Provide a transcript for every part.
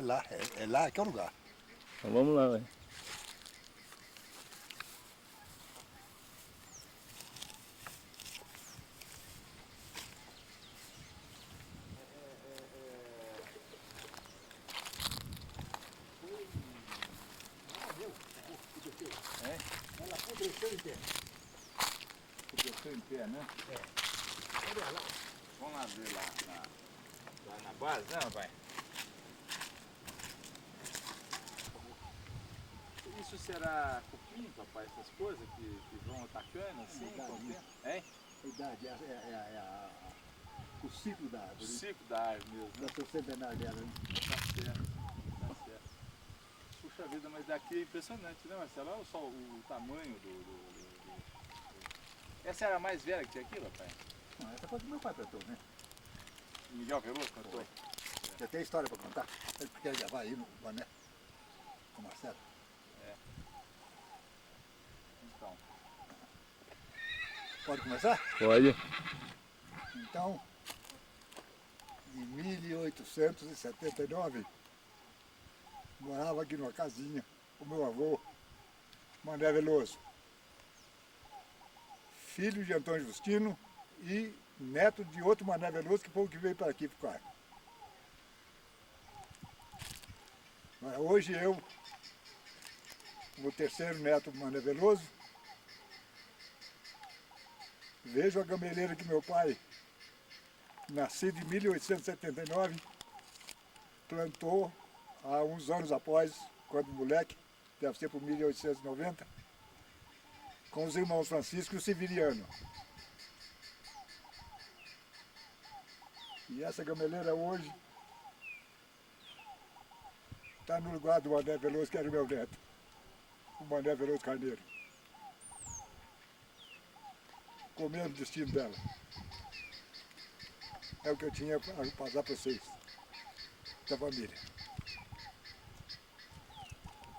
lá, é lá que é o lugar. Então vamos lá, velho. Ela apodreceu em pé. Apodreceu em pé, né? Olha lá. Vamos lá ver lá na base, né, rapaz? Isso será cupim, papai, essas coisas que vão atacando assim com o tempo? Hein? A idade o ciclo da O árvore. ciclo da árvore mesmo, né? Da seu centenário dela, né? Tá certo, tá certo. Puxa vida, mas daqui é impressionante, né, Marcelo? Olha só o tamanho do... Essa era a mais velha que tinha aqui, rapaz? Não, essa foi que meu pai plantou, né? Miguel Veloso cantou? Foi. Você tem história para contar? Ele quer gravar aí no Boné? Com o Marcelo? É. Então. Pode começar? Pode. Então, em 1879, morava aqui numa casinha o meu avô, Mané Veloso, filho de Antônio Justino e neto de outro Mané Veloso que foi o que veio para aqui ficar. Hoje eu, o terceiro neto do Mané Veloso, vejo a gameleira que meu pai, nascido em 1879, plantou há uns anos após, quando moleque, deve ser por 1890, com os irmãos Francisco e o Severiano. E essa gameleira hoje está no lugar do Mané Veloso, que era o meu neto, o Mané Veloso Carneiro. Com o mesmo destino dela. É o que eu tinha para passar para vocês, da família.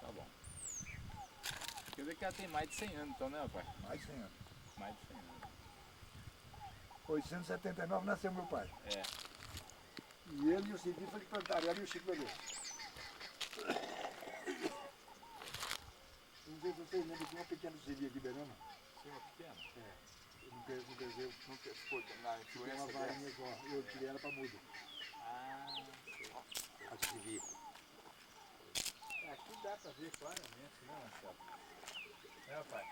Tá bom. Quer dizer que ela tem mais de 100 anos então, né, rapaz? Mais de 100 anos. Mais de 100 anos. 879 nasceu meu pai. É. E ele e o Civil foi que plantaram, ela e o Chico Veloso. Não sei se vocês lembram de uma pequena Civil aqui, Berama. Sim, uma pequena? É. No desenho. Nunca ficou na Tem influência uma dessa? varinha só. Eu tirei ela para muda. Ah, sei. A Civil. Aqui dá pra ver claramente, né, Marcelo? É, rapaz?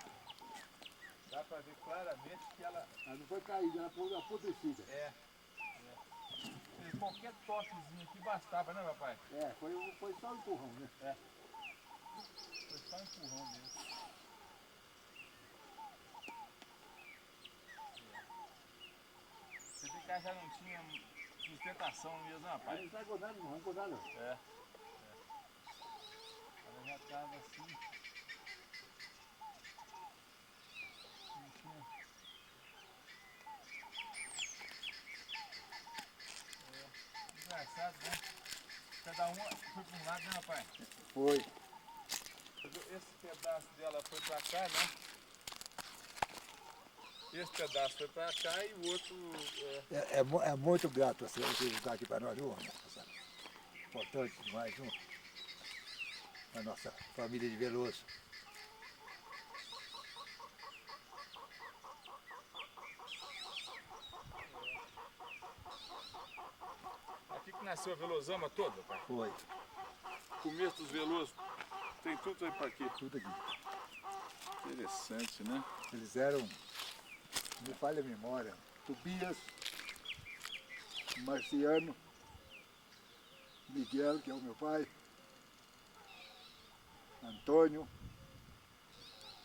Dá pra ver claramente que ela Ela não foi caída, ela foi apodrecida. é. E qualquer toquezinho aqui bastava, né, papai? É, foi só um empurrão, né? É. Foi só um empurrão mesmo. Você vê que ela já não tinha sustentação mesmo, né, Aí rapaz? não estragou nada, não arrancou nada. É. Ela já estava assim. Não tinha. Engraçado, né? Cada uma foi para um lado, né, rapaz? Foi. Esse pedaço dela foi para cá, né? Esse pedaço foi para cá e o outro... É muito grato você estar aqui para nós, viu, Marcelo? Importante demais, viu? A nossa família de Veloso. Aqui que nasceu a Velosama toda, pai? Foi. O começo dos Velosos tem tudo aí para aqui. Tudo aqui. Interessante, né? Eles eram, me falha a memória, Tobias, Marciano, Miguel, que é o meu pai, Antônio,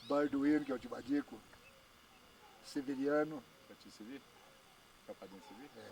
Barduíno, que é o Tibadico, Severiano, Pra te servir? Pra padrinho servir? é,